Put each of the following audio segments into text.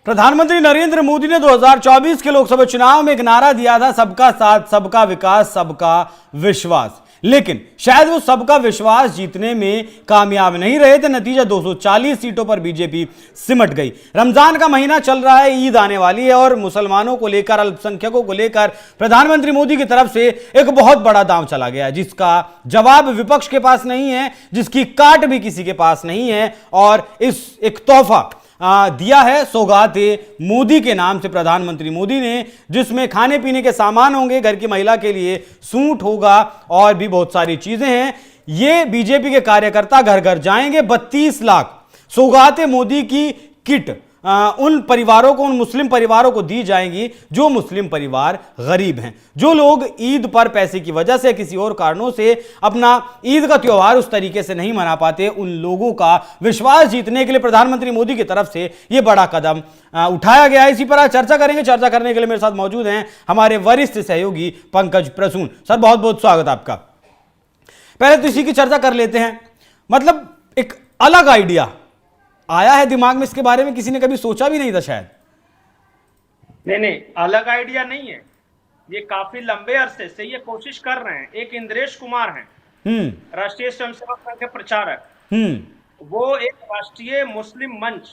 प्रधानमंत्री नरेंद्र मोदी ने 2024 के लोकसभा चुनाव में एक नारा दिया था, सबका साथ, सबका विकास, सबका विश्वास। लेकिन शायद वो सबका विश्वास जीतने में कामयाब नहीं रहे थे। नतीजा 240 सीटों पर बीजेपी सिमट गई। रमजान का महीना चल रहा है, ईद आने वाली है और मुसलमानों को लेकर, अल्पसंख्यकों को लेकर प्रधानमंत्री मोदी की तरफ से एक बहुत बड़ा दांव चला गया, जिसका जवाब विपक्ष के पास नहीं है, जिसकी काट भी किसी के पास नहीं है। और इस एक तोहफा दिया है सौगाते मोदी के नाम से प्रधानमंत्री मोदी ने, जिसमें खाने पीने के सामान होंगे, घर की महिला के लिए सूट होगा और भी बहुत सारी चीजें हैं। ये बीजेपी के कार्यकर्ता घर घर जाएंगे। 32 लाख सौगाते मोदी की किट उन परिवारों को, उन मुस्लिम परिवारों को दी जाएंगी जो मुस्लिम परिवार गरीब हैं, जो लोग ईद पर पैसे की वजह से, किसी और कारणों से अपना ईद का त्योहार उस तरीके से नहीं मना पाते। उन लोगों का विश्वास जीतने के लिए प्रधानमंत्री मोदी की तरफ से यह बड़ा कदम उठाया गया है। इसी पर आज चर्चा करेंगे। चर्चा करने के लिए मेरे साथ मौजूद हैं हमारे वरिष्ठ सहयोगी पंकज प्रसून। सर, बहुत बहुत स्वागत आपका। पहले तो इसी की चर्चा कर लेते हैं। मतलब एक अलग आइडिया आया है दिमाग में, इसके बारे में किसी ने कभी सोचा भी नहीं था शायद। नहीं, अलग आइडिया नहीं है। ये काफी लंबे अरसे से ये कोशिश कर रहे हैं। एक इंद्रेश कुमार हैं, राष्ट्रीय स्वयंसेवक संघ के प्रचारक। वो एक राष्ट्रीय मुस्लिम मंच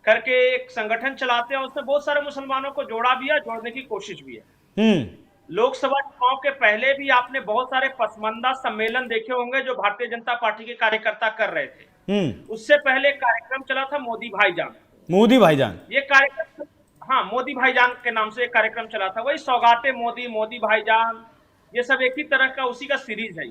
करके एक संगठन चलाते हैं। उसमें बहुत सारे मुसलमानों को जोड़ा भी है, जोड़ने की कोशिश भी है। लोकसभा चुनाव के पहले भी आपने बहुत सारे पसमंदा सम्मेलन देखे होंगे जो भारतीय जनता पार्टी के कार्यकर्ता कर रहे थे। उससे पहले कार्यक्रम चला था मोदी भाईजान। मोदी भाईजान ये कार्यक्रम, हाँ, मोदी भाईजान के नाम से एक कार्यक्रम चला था। वही सौगाते मोदी, मोदी भाईजान, ये सब एक ही तरह का उसी का सीरीज है।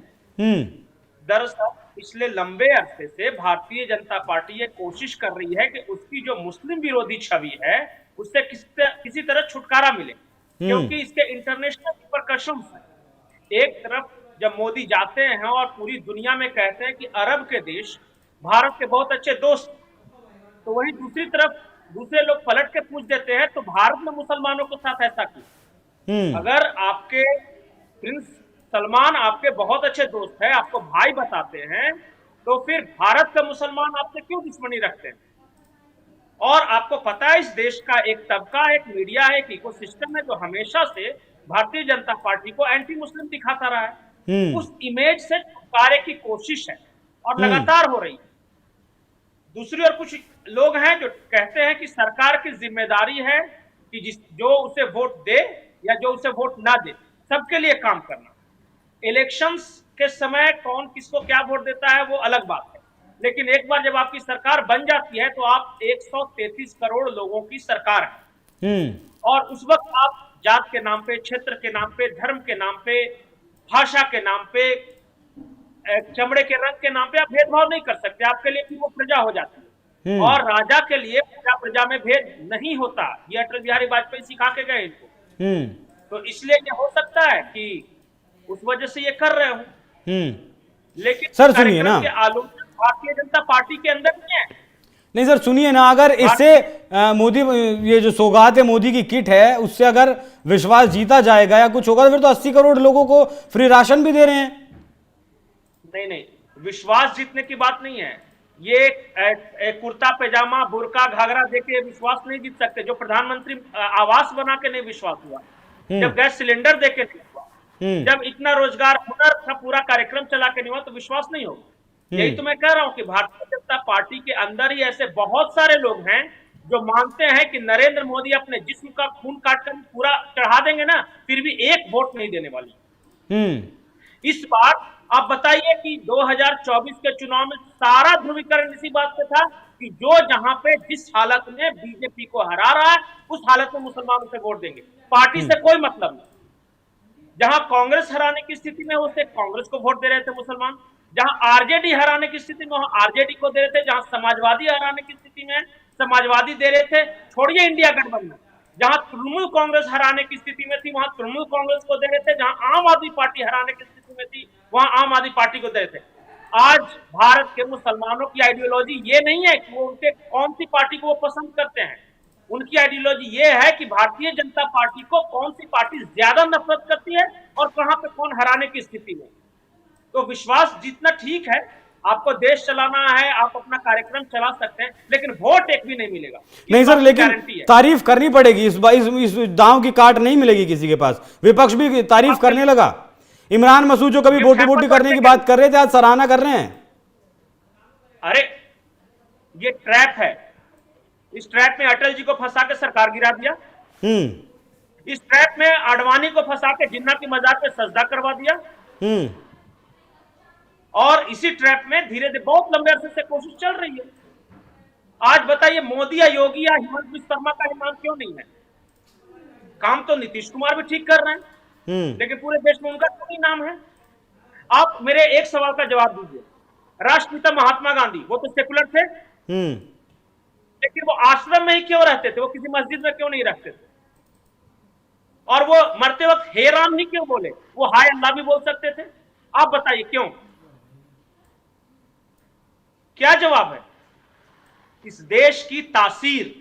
दरअसल पिछले लंबे अरसे से भारतीय जनता पार्टी ये कोशिश कर रही है कि उसकी जो मुस्लिम विरोधी छवि है उससे किसी तरह छुटकारा मिले, क्योंकि इसके इंटरनेशनल रिपरकशंस हैं। एक तरफ जब मोदी जाते हैं और पूरी दुनिया में कहते हैं कि अरब के देश भारत के बहुत अच्छे दोस्त, तो वहीं दूसरी तरफ दूसरे लोग पलट के पूछ देते हैं तो भारत ने मुसलमानों के साथ ऐसा क्यों? अगर आपके प्रिंस सलमान आपके बहुत अच्छे दोस्त हैं, आपको भाई बताते हैं, तो फिर भारत का मुसलमान आपसे क्यों दुश्मनी रखते हैं? और आपको पता है इस देश का एक तबका, एक मीडिया है, एक इकोसिस्टम है जो हमेशा से भारतीय जनता पार्टी को एंटी मुस्लिम दिखाता रहा है। उस इमेज से छुटकारे की कोशिश है और लगातार हो रही है। दूसरी ओर कुछ लोग हैं जो कहते हैं कि सरकार की जिम्मेदारी है कि जो उसे वोट दे या जो उसे वोट ना दे, सबके लिए काम करना। इलेक्शंस के समय कौन किसको क्या वोट देता है वो अलग बात है, लेकिन एक बार जब आपकी सरकार बन जाती है तो आप 133 करोड़ लोगों की सरकार है। और उस वक्त आप जात के नाम पे, क्षेत्र के नाम पे, धर्म के नाम पे, भाषा के नाम पे, चमड़े के रंग के नाम पे आप भेदभाव नहीं कर सकते। आपके लिए वो प्रजा हो जाती है और राजा के लिए प्रजा में भेद नहीं होता। ये अटल बिहारी वाजपेयी सिखा के गए इनको। तो इसलिए ये हो सकता है कि उस वजह से ये कर रहे हो। लेकिन सर सुनिए ना, आलोचना भारतीय जनता पार्टी के अंदर नहीं है। नहीं सर सुनिए ना, अगर इससे मोदी, ये जो सौगात है मोदी की किट है, उससे अगर विश्वास जीता जाएगा या कुछ होगा तो फिर तो 80 करोड़ लोगों को फ्री राशन भी दे रहे हैं। नहीं, विश्वास जीतने की बात नहीं है। ये कुर्ता पैजामा, बुरका, घाघरा देके विश्वास नहीं जीत सकते। जो प्रधानमंत्री आवास बना के नहीं विश्वास हुआ, जब गैस सिलेंडर देके नहीं हुआ, जब इतना रोजगार हुनर का पूरा कार्यक्रम चला के नहीं हुआ, तो विश्वास नहीं होगा। यही तो मैं कह रहा हूं कि भारतीय जनता पार्टी के अंदर ही ऐसे बहुत सारे लोग हैं जो मानते हैं कि नरेंद्र मोदी अपने जिस्म का खून काटकर पूरा चढ़ा देंगे ना, फिर भी एक वोट नहीं देने वाले। इस बार आप बताइए कि 2024 के चुनाव में सारा ध्रुवीकरण इसी बात पे था कि जो जहां पे जिस हालत में बीजेपी को हरा रहा है उस हालत में मुसलमानों से वोट देंगे, पार्टी से कोई मतलब नहीं। जहां कांग्रेस हराने की स्थिति में उससे कांग्रेस को वोट दे रहे थे मुसलमान, जहां आरजेडी हराने की स्थिति में वहां आरजेडी को दे रहे थे, जहां समाजवादी हराने की स्थिति में समाजवादी दे रहे थे, छोड़िए इंडिया गठबंधन, जहां तृणमूल कांग्रेस हराने की स्थिति में थी वहां तृणमूल कांग्रेस को दे रहे थे, जहां आम आदमी पार्टी हराने की स्थिति में थी वहां आम आदमी पार्टी को दे रहे थे। आज भारत के मुसलमानों की आइडियोलॉजी ये नहीं है कि वो उनके कौन सी पार्टी को वो पसंद करते हैं। उनकी आइडियोलॉजी ये है कि भारतीय जनता पार्टी को कौन सी पार्टी ज्यादा नफरत करती है और कहां पे कौन हराने की स्थिति में। तो विश्वास जीतना ठीक है, आपको देश चलाना है, आप अपना कार्यक्रम चला सकते हैं, लेकिन वोट एक भी नहीं मिलेगा। नहीं सर, लेकिन गारंटी है। तारीफ करनी पड़ेगी, इस दांव की काट नहीं मिलेगी किसी के पास। विपक्ष भी तारीफ करने लगा। इमरान मसूद जो कभी बोटी बोटी करने की बात कर रहे थे, आज सराहना कर रहे हैं। अरे ये ट्रैप है, इस ट्रैप में अटल जी को फंसा के सरकार गिरा दिया। इस ट्रैप में आडवाणी को फंसा के जिन्ना की मजाक पे सजदा करवा दिया। और इसी ट्रैप में धीरे धीरे बहुत लंबे अरसे से कोशिश चल रही है। आज बताइए, मोदी या योगी या हिमंत बिस्वा शर्मा का इमाम क्यों नहीं है? काम तो नीतीश कुमार भी ठीक कर रहे हैं, लेकिन पूरे देश में उनका क्यों नाम है? आप मेरे एक सवाल का जवाब दीजिए। राष्ट्रपिता महात्मा गांधी, वो तो सेकुलर थे, लेकिन वो आश्रम में ही क्यों रहते थे? वो किसी मस्जिद में क्यों नहीं रहते थे? और वो मरते वक्त हे राम ही क्यों बोले? वो हाय अल्लाह भी बोल सकते थे। आप बताइए क्यों? क्या जवाब है? इस देश की तासीर,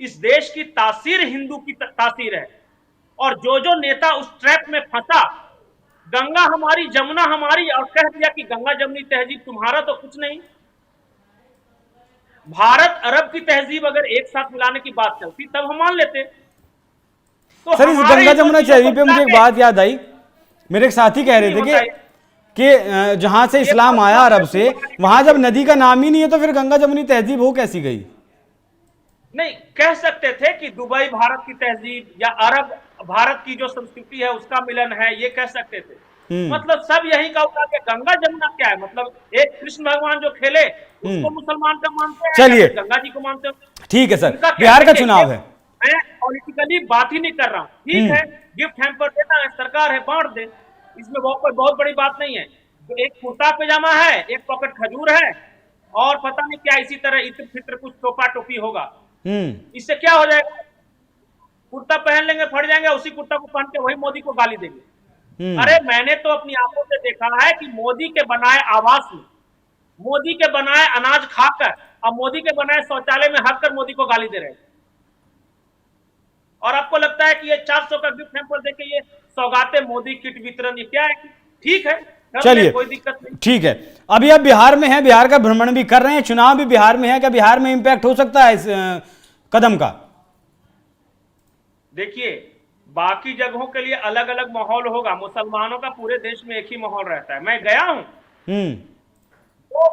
इस देश की तासीर हिंदू की तासीर है। और जो जो नेता उस ट्रैप में फंसा, गंगा हमारी जमुना हमारी, और कह दिया कि गंगा जमुनी तहजीब तुम्हारा तो कुछ नहीं। भारत अरब की तहजीब अगर एक साथ मिलाने की बात चलती तब हम मान लेते। तो सर, इस गंगा जमुना तहजीब पे मुझे एक बात याद आई। मेरे एक साथी कह रहे थे कि जहां से इस्लाम आया अरब से, वहां जब नदी का नाम ही नहीं है तो फिर गंगा जमुनी तहजीब हो कैसी गई? नहीं, कह सकते थे कि दुबई भारत की तहजीब या अरब भारत की जो संस्कृति है उसका मिलन है, ये कह सकते थे। मतलब सब यही का उठा के गंगा जमुना क्या है? मतलब एक कृष्ण भगवान जो खेले उसको मुसलमान का मानते हैं, चलिए गंगा जी को मानते हैं। ठीक है सर, बिहार का चुनाव है, मैं पॉलिटिकली बात ही नहीं कर रहा हूँ। ठीक है, गिफ्ट हैम्पर देना है, सरकार है, बांट दे, इसमें कोई बहुत बड़ी बात नहीं है। तो एक कुर्ता पैजामा है, एक पॉकेट खजूर है, और पता नहीं क्या इसी तरह इत्र फित्र कुछ टोपा टोपी होगा। इससे क्या हो जाएगा? कुर्ता पहन लेंगे, फट जाएंगे, उसी कुर्ता को पहन के वही मोदी को गाली देंगे। अरे मैंने तो अपनी आंखों से देखा है कि मोदी के बनाए आवास में, मोदी के बनाए अनाज खाकर और मोदी के बनाए शौचालय में हक कर मोदी को गाली दे रहे हैं। और आपको लगता है कि ये 400 का गिफ्ट हैम्पर देके ये सौगाते मोदी किट वितरण, ये क्या है? ठीक है, चलिए कोई दिक्कत नहीं। ठीक है, अभी आप बिहार में हैं, बिहार का भ्रमण भी कर रहे हैं, चुनाव भी बिहार में है, क्या बिहार में इंपैक्ट हो सकता है इस कदम का? देखिए, बाकी जगहों के लिए अलग अलग माहौल होगा, मुसलमानों का पूरे देश में एक ही माहौल रहता है। मैं गया हूं तो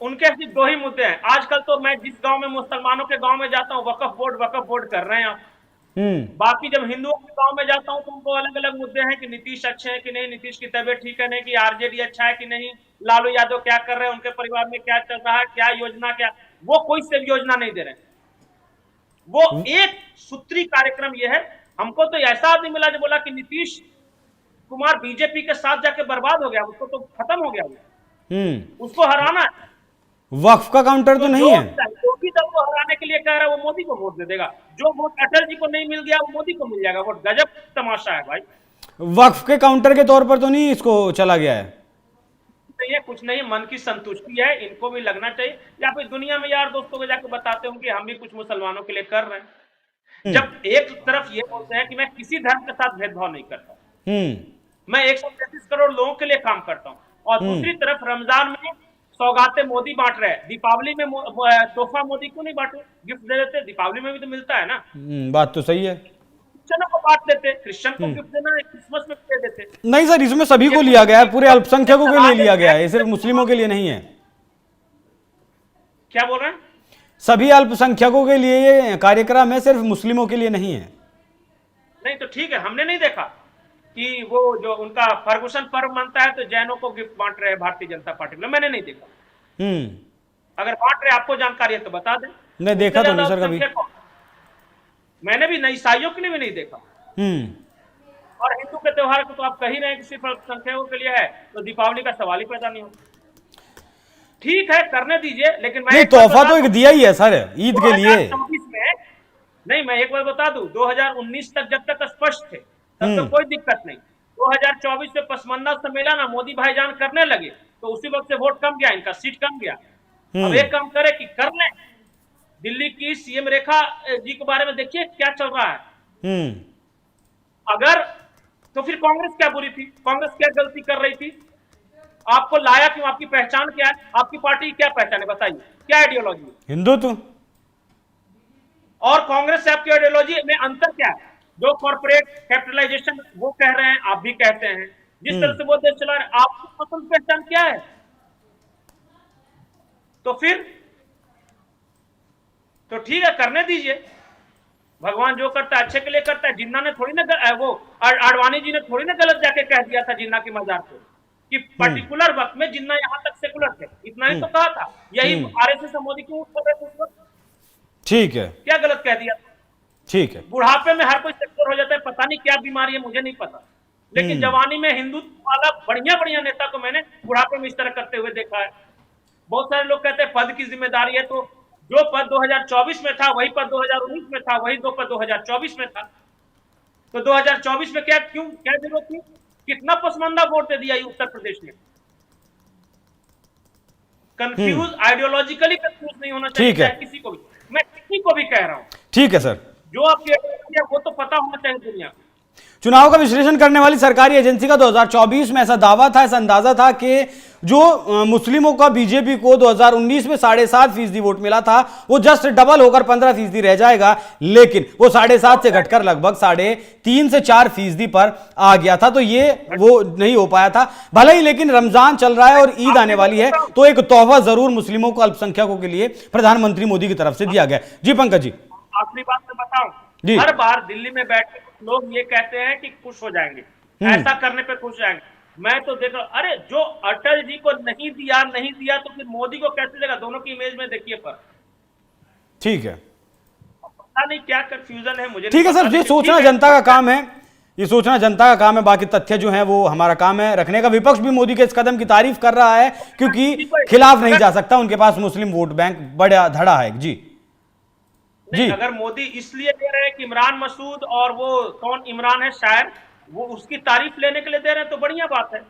उनके सिर्फ दो ही मुद्दे हैं। आजकल तो मैं जिस गांव में मुसलमानों के गांव में जाता हूं, वक्फ बोर्ड कर रहे हैं आप। बाकी जब हिंदुओं के गांव में जाता हूं तो उनको अलग अलग मुद्दे हैं कि नीतीश अच्छे हैं कि नहीं, नीतीश की तबीयत ठीक है नहीं, कि आरजेडी अच्छा है कि नहीं, लालू यादव क्या कर रहे हैं, उनके परिवार में क्या चल रहा है, क्या योजना, क्या वो कोई से योजना नहीं दे रहे। वो एक सूत्री कार्यक्रम ये है। हमको तो ऐसा आदमी मिला जो बोला कि नीतीश कुमार बीजेपी के साथ जाके बर्बाद हो गया, उसको तो खत्म हो गया, उसको हराना है। वक्फ का काउंटर तो नहीं है, जो भी दल को हराने के लिए कह रहा है वो मोदी को वोट दे देगा। जो वोट अटल जी को नहीं मिल गया वो मोदी को मिल जाएगा। वोट गजब तमाशा है भाई। वक्फ के काउंटर के तौर पर तो नहीं इसको चला गया है? ये कुछ नहीं, मन की संतुष्टि है, इनको भी लगना चाहिए। या फिर दुनिया में यार दोस्तों को जाकर बताते हूँ कि हम भी कुछ मुसलमानों के लिए कर रहे हैं। जब एक तरफ ये बोलते हैं कि मैं किसी धर्म के साथ भेदभाव नहीं करता, मैं 133 करोड़ लोगों के लिए काम करता हूँ, और दूसरी तरफ रमजान में सौगाते मोदी बांट रहे हैं, दीपावली में तोहफा मोदी क्यों नहीं बांटे? गिफ्ट दे देते, दीपावली में भी तो मिलता है ना। बात तो सही है। क्रिश्चियनों को बांट देते, क्रिश्चियन को गिफ्ट देना है, क्रिसमस में दे देते। नहीं सर, इसमें सभी को लिया गया है, पूरे अल्पसंख्यकों के लिए लिया गया है, सिर्फ मुस्लिमों के लिए नहीं है। क्या बोल रहे हैं? सभी अल्पसंख्यकों के लिए ये कार्यक्रम है, सिर्फ मुस्लिमों के लिए नहीं है। नहीं तो ठीक है, हमने नहीं देखा कि वो जो उनका फर्गुसन पर्व मनता है तो जैनों को गिफ्ट बांट रहे हैं भारतीय जनता पार्टी में, मैंने नहीं देखा। अगर बांट रहे आपको जानकारी है तो बता दें। नहीं देखा तो नहीं सर कभी, मैंने भी ईसाइयों के लिए भी नहीं देखा। और हिंदू के त्योहार को तो आप कह ही रहे हैं कि सिर्फ अल्पसंख्यकों के लिए है, तो दीपावली का सवाल ही पैदा नहीं होता। ठीक है, करने दीजिए, लेकिन मैं तोहफा तो एक दिया ही है सर ईद के लिए। नहीं, मैं एक बार बता दूं, 2019 तक जब तक स्पष्ट थे तब तो कोई दिक्कत नहीं। 2024 में पसमन्ना सम्मेलन मोदी भाईजान करने लगे तो उसी वक्त से वोट कम गया, इनका सीट कम गया। अब एक काम करे कि कर लें, दिल्ली की सीएम रेखा जी के बारे में देखिए क्या चल रहा है। अगर तो फिर कांग्रेस क्या बुरी थी, कांग्रेस क्या गलती कर रही थी? आपको लाया क्यों? आपकी पहचान क्या है? आपकी पार्टी की क्या पहचान है? बताइए, क्या आइडियोलॉजी है? हिंदुत्व। और कांग्रेस से आपकी आइडियोलॉजी में अंतर क्या है? जो कॉर्पोरेट कैपिटलाइजेशन वो कह रहे हैं, आप भी कहते हैं, जिस तरह से वो देश चला रहे हैं, आपकी स्वतंत्र पहचान क्या है? तो फिर तो ठीक है, करने दीजिए। भगवान जो करता है अच्छे के लिए करता है। जिन्ना ने थोड़ी ना वो आडवाणी जी ने थोड़ी ना गलत जाके कह दिया था जिन्ना की मजार पे कि पर्टिकुलर वक्त में जिन्ना यहां तक सेकुलर थे, इतना ही तो कहा था। यही आरएसएस मोदी क्यों कर रहे थे उस वक्त? ठीक है, क्या गलत कह दिया? ठीक है। बुढ़ापे में हर कोई सेक्टर हो जाता है, पता नहीं क्या बीमारी है, मुझे नहीं पता, लेकिन जवानी में हिंदुत्व वाला बढ़िया बढ़िया नेता को मैंने बुढ़ापे में इस तरह करते हुए देखा है। बहुत सारे लोग कहते हैं पद की जिम्मेदारी है, तो जो पद 2024 में था वही पद 2019 में था, वही दो पद 2024 में था। तो 2024 में क्या जरूरत थी? कितना पसमानदा वोट दे दिया ये उत्तर प्रदेश में। कंफ्यूज, आइडियोलॉजिकली कंफ्यूज नहीं होना चाहिए, ठीक है। चाहे किसी को भी, मैं किसी को भी कह रहा हूं। ठीक है सर, जो आपकी आइडियोलॉजी है वो तो पता होना चाहिए दुनिया को। चुनाव का विश्लेषण करने वाली सरकारी एजेंसी का 2024 में ऐसा दावा था, ऐसा अंदाजा था कि जो मुस्लिमों का बीजेपी को 2019 में 7.5% वोट मिला था, वो जस्ट डबल होकर 15% रह जाएगा, लेकिन वो 7.5 से घटकर लगभग 3.5 से 4% पर आ गया था। तो ये वो नहीं हो पाया था भले ही, लेकिन रमजान चल रहा है और ईद आने वाली है, तो एक तोहफा जरूर मुस्लिमों को, अल्पसंख्यकों के लिए प्रधानमंत्री मोदी की तरफ से दिया गया। जी पंकज जी। आखिरी बात मैं बताऊं, हर बार दिल्ली में बैठ के लोग ये कहते हैं कि खुश हो जाएंगे, ऐसा करने पे खुश हो जाएंगे। मैं तो देख रहा हूं, अरे जो अटल जी को नहीं दिया तो फिर मोदी को कैसे देगा? दोनों की इमेज में देखिए पर। ठीक है, पता नहीं क्या कंफ्यूजन है मुझे। ठीक है सर, ये सोचना जनता का काम है, ये सोचना जनता का काम है। बाकी तथ्य जो है वो हमारा काम है रखने का। विपक्ष भी मोदी के इस कदम की तारीफ कर रहा है, क्योंकि खिलाफ नहीं जा सकता, उनके पास मुस्लिम वोट बैंक बड़ा धड़ा है। जी जी, अगर मोदी इसलिए दे रहे हैं कि इमरान मसूद और वो कौन इमरान है शायर, वो उसकी तारीफ लेने के लिए दे रहे हैं तो बढ़िया बात है,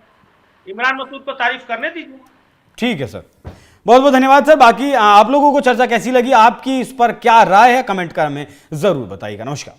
इमरान मसूद को तारीफ करने दीजिए। ठीक है सर, बहुत बहुत धन्यवाद सर। बाकी आप लोगों को चर्चा कैसी लगी, आपकी इस पर क्या राय है, कमेंट कर हमें जरूर बताइएगा। नमस्कार।